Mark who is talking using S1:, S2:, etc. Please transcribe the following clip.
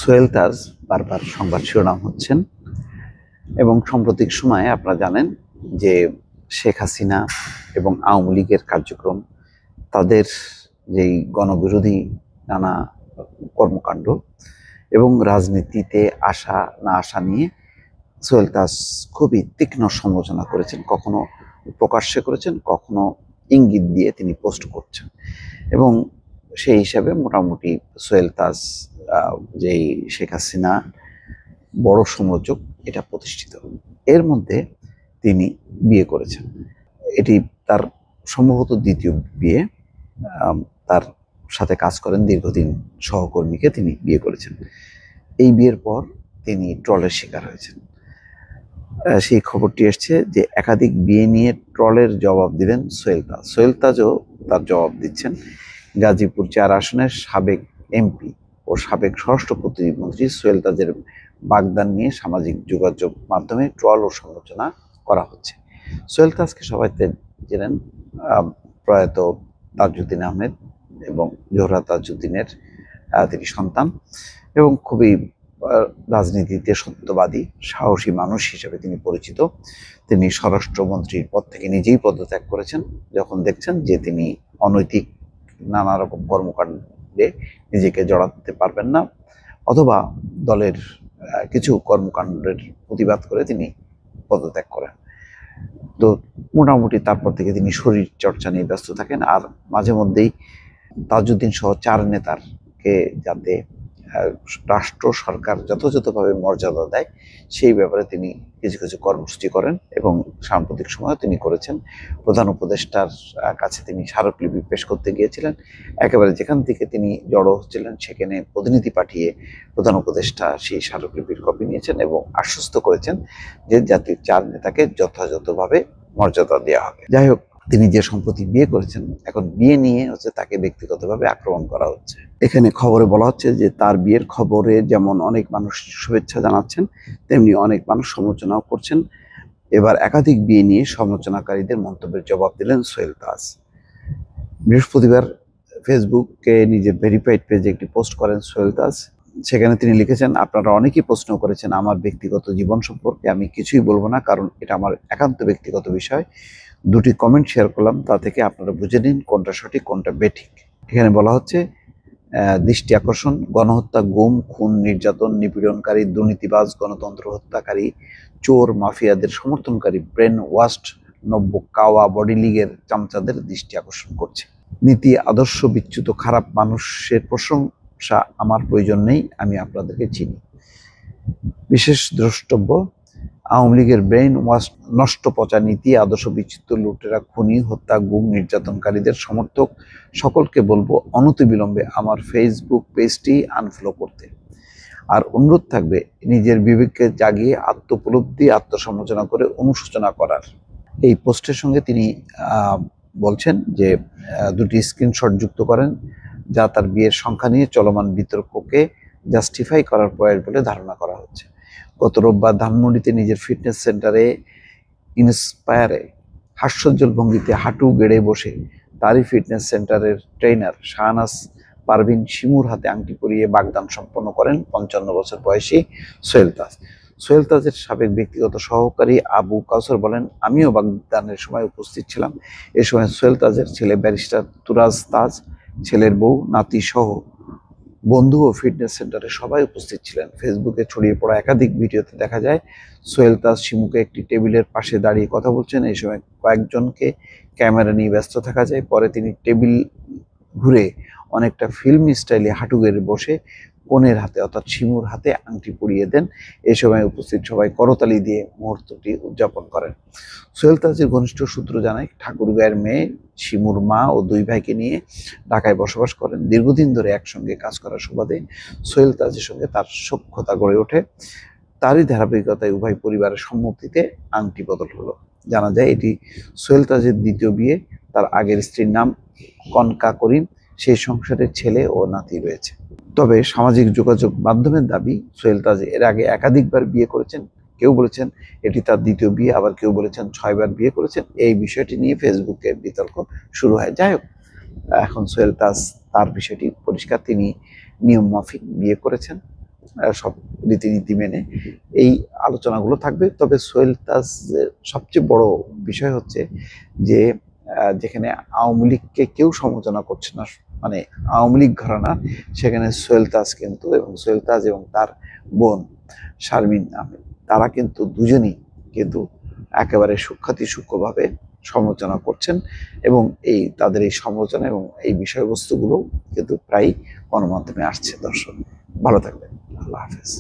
S1: সোহেল তাজ বারবার সংবাদ শিরোনাম হচ্ছেন এবং সাম্প্রতিক সময়ে আপনারা জানেন যে শেখ হাসিনা এবং আওয়ামী লীগের কার্যক্রম, তাদের যেই গণবিরোধী নানা কর্মকাণ্ড এবং রাজনীতিতে আসা না আসা নিয়ে সোহেল তাজ খুবই তীক্ষ্ণ সমালোচনা করেছেন। কখনো প্রকাশ্যে করেছেন, কখনো ইঙ্গিত দিয়ে তিনি পোস্ট করছেন এবং সেই হিসাবে মোটামুটি সোহেল তাজ যেই শেখ হাসিনা বড় সমালোচক এটা প্রতিষ্ঠিত। এর মধ্যে তিনি বিয়ে করেছেন, এটি তার সম্ভবত দ্বিতীয় বিয়ে। তার সাথে কাজ করেন দীর্ঘদিন সহকর্মীকে তিনি বিয়ে করেছেন। এই বিয়ের পর তিনি ট্রলের শিকার হয়েছেন। সেই খবরটি এসছে যে একাধিক বিয়ে নিয়ে ট্রলের জবাব দিলেন সোহেল তাজ। সোহেল তাজও তার জবাব দিচ্ছেন। গাজীপুর ৪ আসনের সাবেক এমপি ও সাবেক স্বরাষ্ট্র প্রতিমন্ত্রী সোহেল তাজের বাগদান নিয়ে সামাজিক যোগাযোগ মাধ্যমে ট্রল ও সমালোচনা করা হচ্ছে। সোহেল তাজকে সবাই চেনেন, প্রয়াত তাজউদ্দিন আহমেদ এবং জোহরা তাজউদ্দিনের তিনি সন্তান এবং খুবই রাজনীতিতে সত্যবাদী সাহসী মানুষ হিসেবে তিনি পরিচিত। তিনি স্বরাষ্ট্রমন্ত্রীর পদ থেকে নিজেই পদত্যাগ করেছেন যখন দেখছেন যে তিনি অনৈতিক নানা রকম কর্মকাণ্ডে নিজেকে জড়াতে পারবেন না, অথবা দলের কিছু কর্মকাণ্ডের প্রতিবাদ করে তিনি পদত্যাগ করেন। তো মোটামুটি তারপর থেকে তিনি শরীর চর্চা নিয়ে ব্যস্ত থাকেন। আর মাঝে মধ্যেই তাজউদ্দিন সহ ৪ নেতারকে যাতে রাষ্ট্র সরকার যথাযথভাবে মর্যাদা দেয় সেই ব্যাপারে তিনি কিছু কিছু কর্মসূচি করেন এবং সাম্প্রতিক সময়ে তিনি করেছেন। প্রধান উপদেষ্টার কাছে তিনি স্মারকলিপি পেশ করতে গিয়েছিলেন। একেবারে যেখান থেকে তিনি জড়ো হচ্ছিলেন সেখানে প্রতিনিধি পাঠিয়ে প্রধান উপদেষ্টা সেই স্মারকলিপির কপি নিয়েছেন এবং আশ্বস্ত করেছেন যে জাতির ৪ নেতাকে যথাযথভাবে মর্যাদা দেওয়া হবে। যাই হোক, তিনি যে সম্প্রতি বিয়ে করেছেন, এখন বিয়ে নিয়ে তাকে ব্যক্তিগতভাবে আক্রমণ করা হচ্ছে। এখানে খবরে বলা হচ্ছে যে তার বিয়ের খবরে যেমন অনেক মানুষ শুভেচ্ছা জানাচ্ছেন, তেমনি অনেক মানুষ সমালোচনাও করছেন। এবার একাধিক বিয়ে নিয়ে সমালোচনাকারীদের মন্তব্যের জবাব দিলেন সোহেল তাজ। বৃহস্পতিবার ফেসবুকে নিজের ভেরিফাইড পেজে একটি পোস্ট করেন সোহেল তাজ। সেখানে তিনি লিখেছেন, আপনারা অনেকেই প্রশ্ন করেছেন আমার ব্যক্তিগত জীবন সম্পর্কে, আমি কিছুই বলবো না, কারণ এটা আমার একান্ত ব্যক্তিগত বিষয়। 2টি কমেন্ট শেয়ার করলাম, তা থেকে আপনারা বুঝে নিন কোনটা সঠিক কোনটা বেঠিক। এখানে বলা হচ্ছে, দৃষ্টি আকর্ষণ: গণহত্যা, গুম, খুন, নির্যাতন, নিপীড়নকারী, দুর্নীতিবাজ, গণতন্ত্র হত্যাকারী, চোর, মাফিয়াদের সমর্থনকারী, ব্রেন ওয়াশড নব্য কাওয়া বডি লীগের চামচাদের দৃষ্টি আকর্ষণ করছে। নীতি আদর্শ বিচ্যুত খারাপ মানুষের প্রশংসা আমার প্রয়োজন নেই, আমি আপনাদেরকে চিনি। বিশেষ দ্রষ্টব্য: আওয়ামী লীগের ব্রেইন ওয়াশ, নষ্ট পচা নীতি, আদর্শ বিচ্যুত লুটেরা, খুনি, হত্যা, গুম, নির্যাতনকারীদের সমর্থক সকলকে বলবো অনতিবিলম্বে আমার ফেসবুক পেজটি আনফলো করতে। আর অনুরোধ থাকবে নিজের বিবেককে জাগিয়ে আত্মোপলব্ধি, আত্মসমালোচনা করে অনুশোচনা করার। এই পোস্টের সঙ্গে তিনি বলছেন যে 2টি স্ক্রিনশট যুক্ত করেন, যা তার বিয়ের সংখ্যা নিয়ে চলমান বিতর্ককে জাস্টিফাই করার প্রয়াস বলে ধারণা করা হচ্ছে। গত রোববার ধানমন্ডিতে নিজের ফিটনেস সেন্টারে ইন্সপায়ারে হাস্যোজ্জ্বল ভঙ্গিতে হাঁটু গেড়ে বসে তারই ফিটনেস সেন্টারের ট্রেনার শাহনাজ পারভিন শিমুর হাতে আংটি পরিয়ে বাগদান সম্পন্ন করেন 55 বছর বয়সী সোহেল তাজ। সোহেল তাজের সাবেক ব্যক্তিগত সহকারী আবু কাউসার বলেন, আমিও বাগদানের সময় উপস্থিত ছিলাম। এ সময় সোহেল তাজের ছেলে ব্যারিস্টার তুরাজ তাজ, ছেলের বউ, নাতি সহ বন্ধু ও ফিটনেস সেন্টারে সবাই উপস্থিত ছিলেন। ফেসবুকে ছড়িয়ে পড়া একাধিক ভিডিওতে দেখা যায় সোহেল তাজ শিমুকে একটি টেবিলের পাশে দাঁড়িয়ে কথা বলছেন। এই সময় কয়েকজনকে ক্যামেরা নিয়ে ব্যস্ত থাকা যায়। পরে তিনি টেবিল ঘুরে অনেকটা ফিল্মি স্টাইলে হাঁটু গেড়ে বসে কনের হাতে অর্থাৎ শিমুর হাতে আংটি পরিয়ে দেন। এই সময় উপস্থিত সবাই করতালি দিয়ে মুহূর্তটি উদযাপন করেন। সোহেল তাজের ঘনিষ্ঠ সূত্র জানায়, ঠাকুরগাঁয়ের মেয়ে শিমুর মা ও 2 ভাইকে নিয়ে ঢাকায় বসবাস করেন। দীর্ঘদিন ধরে একসঙ্গে কাজ করার সুবাদে সোহেল তাজের সঙ্গে তার সখ্যতা গড়ে ওঠে। তারই ধারাবাহিকতায় উভয় পরিবারের সম্মতিতে আংটি বদল হলো। জানা যায় এটি সোহেল তাজের দ্বিতীয় বিয়ে। তার আগের স্ত্রীর নাম কনকা করিম, সেই সংসারের ছেলে ও নাতি রয়েছে। তবে সামাজিক যোগাযোগ মাধ্যমের দাবি, সোহেল তাজ এর আগে একাধিকবার বিয়ে করেছেন। কেউ বলেছেন এটি তার দ্বিতীয় বিয়ে, আবার কেউ বলেছেন 6 বার বিয়ে করেছেন। এই বিষয়টি নিয়ে ফেসবুকে বিতর্ক শুরু হয়। যাই হোক, এখন সোহেল তাজ তার বিষয়টি পরিষ্কার, তিনি নিয়ম মাফিক বিয়ে করেছেন সব রীতিনীতি মেনে এই আলোচনাগুলো থাকবে। তবে সোহেল তাজের সবচেয়ে বড় বিষয় হচ্ছে যে যেখানে আওয়ামী লীগকে কেউ সমালোচনা করছে না, মানে আওয়ামী লীগ ঘরানা, সেখানে সোহেল তাজ কিন্তু, এবং সোহেল তাজ এবং তার বোন শারমিন আহমেদ, তারা কিন্তু দুজনই কিন্তু একেবারে সূক্ষ্মভাবে সমালোচনা করছেন, এবং তাদের এই সমালোচনা এবং এই বিষয়বস্তুগুলো কিন্তু প্রায় গণমাধ্যমে আসছে। দর্শক ভালো থাকবেন, আল্লাহ হাফেজ।